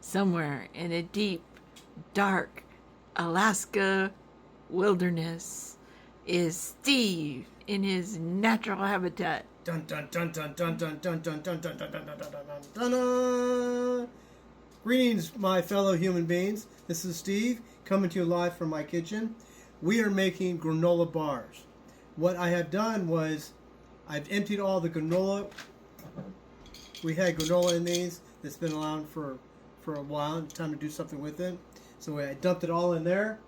somewhere in a deep, dark Alaska wilderness is Steve in his natural habitat. Dun dun dun dun dun dun dun dun dun dun dun dun dun dun dun dun dun. Greetings, my fellow human beings. This is Steve coming to you live from my kitchen. We are making granola bars. What I have done was I've emptied all the granola. We had granola in these that's been around for a while. Time to do something with it. So I dumped it all in there.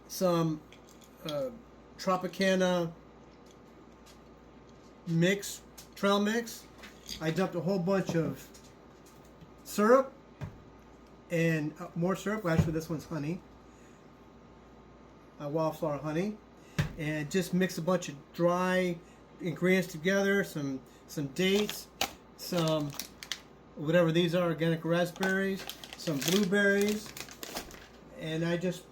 Some Tropicana mix, trail mix. I dumped a whole bunch of syrup and more syrup. Well, actually, this one's honey, wildflower honey, and just mix a bunch of dry ingredients together. Some dates, some whatever these are, organic raspberries, some blueberries, and I just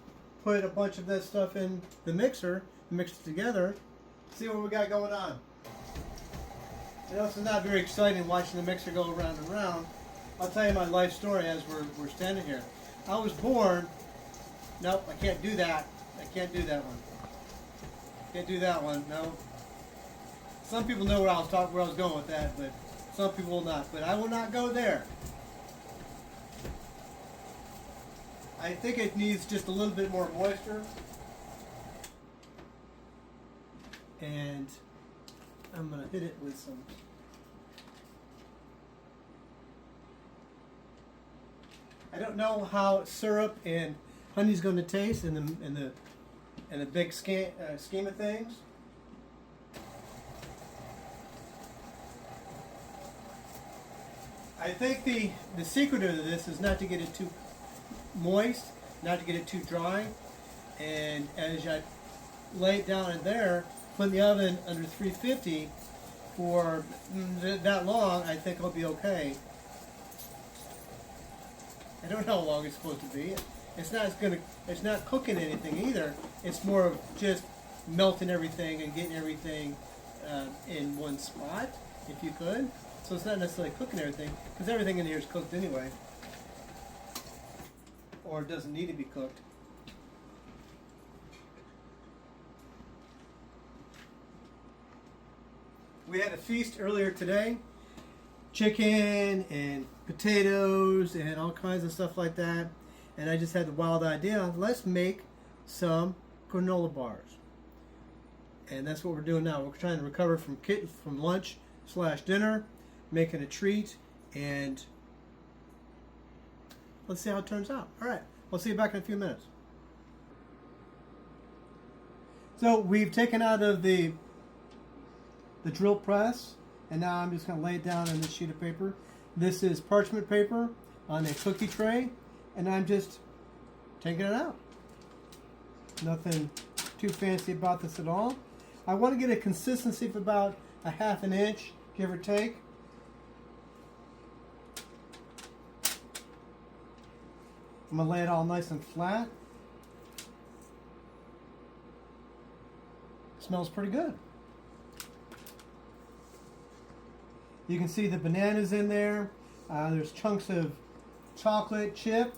put a bunch of that stuff in the mixer, mix it together, see what we got going on. You know, it's not very exciting watching the mixer go around and around. I'll tell you my life story as we're standing here. I was born, nope, I can't do that. I can't do that one. Can't do that one, no. Some people know where I was going with that, but some people will not. But I will not go there. I think it needs just a little bit more moisture. And I'm going to hit it with some. I don't know how syrup and honey's going to taste in the big scheme of things. I think the secret of this is not to get it too moist, not to get it too dry, and as I lay it down in there, put in the oven under 350 for that long, I think it'll be okay. I don't know how long it's supposed to be. It's not cooking anything either. It's more of just melting everything and getting everything in one spot, if you could. So it's not necessarily cooking everything, because everything in here is cooked anyway. Or it doesn't need to be cooked. We had a feast earlier today. Chicken and potatoes and all kinds of stuff like that. And I just had the wild idea, let's make some granola bars. And that's what we're doing now. We're trying to recover from lunch / dinner, making a treat, and let's see how it turns out. All right, we'll see you back in a few minutes. So we've taken out of the drill press, and now I'm just going to lay it down on this sheet of paper. This is parchment paper on a cookie tray, and I'm just taking it out. Nothing too fancy about this at all. I want to get a consistency of about a ½ an inch, give or take. I'm going to lay it all nice and flat. Smells pretty good. You can see the bananas in there. There's chunks of chocolate chip.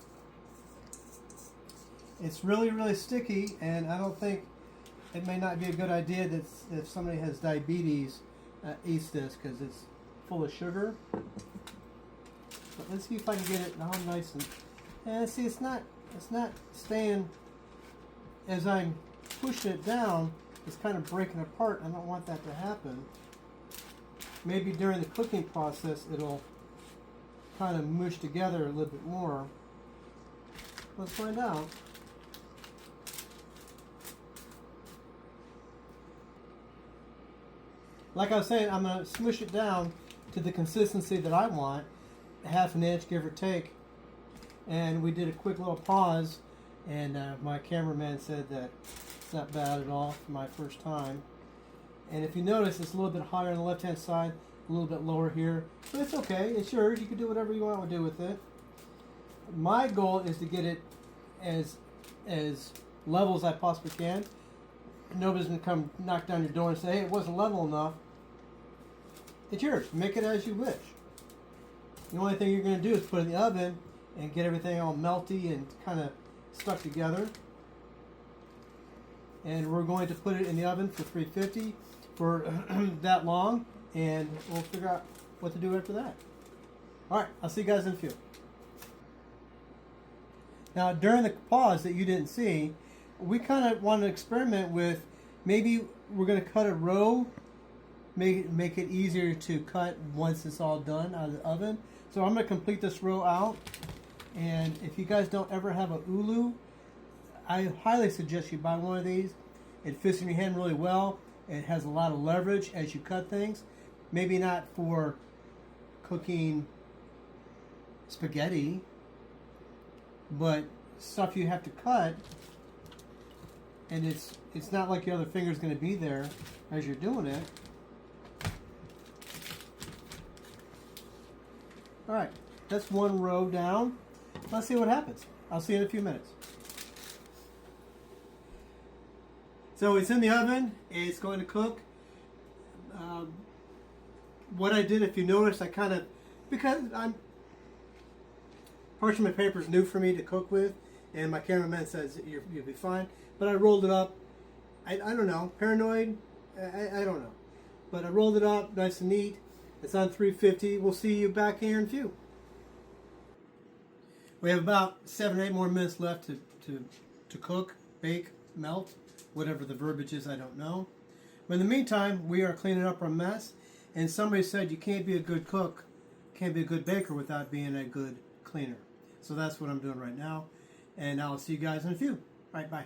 It's really, really sticky, and I don't think it may not be a good idea that if somebody has diabetes eats this, because it's full of sugar. But let's see if I can get it all nice and see, it's not staying. As I'm pushing it down, it's kind of breaking apart. I don't want that to happen. Maybe during the cooking process it'll kind of mush together a little bit more. Let's find out. Like I was saying, I'm going to smush it down to the consistency that I want, ½ an inch, give or take. And we did a quick little pause, and my cameraman said that it's not bad at all for my first time. And if you notice, it's a little bit higher on the left-hand side, a little bit lower here. But it's okay. It's yours. You can do whatever you want to do with it. My goal is to get it as level as I possibly can. Nobody's going to come knock down your door and say, hey, it wasn't level enough. It's yours. Make it as you wish. The only thing you're going to do is put it in the oven and get everything all melty and kind of stuck together. And we're going to put it in the oven for 350 for that long, and we'll figure out what to do after that. All right, I'll see you guys in a few. Now, during the pause that you didn't see, we kind of want to experiment with maybe we're going to cut a row, make it easier to cut once it's all done out of the oven. So I'm going to complete this row out, and if you guys don't ever have a ulu, I highly suggest you buy one of these. It fits in your hand really well. It has a lot of leverage as you cut things. Maybe not for cooking spaghetti, but stuff you have to cut, and it's not like your other finger's going to be there as you're doing it. All right, that's one row down. Let's see what happens. I'll see you in a few minutes. So it's in the oven. It's going to cook. What I did, if you notice, I kind of, because parchment paper is new for me to cook with, and my cameraman says you'll be fine. But I rolled it up. I don't know, paranoid. I don't know, but I rolled it up nice and neat. It's on 350. We'll see you back here in a few. We have about 7 or 8 more minutes left to cook, bake, melt, whatever the verbiage is, I don't know. But in the meantime, we are cleaning up our mess. And somebody said you can't be a good cook, can't be a good baker without being a good cleaner. So that's what I'm doing right now. And I'll see you guys in a few. All right, bye.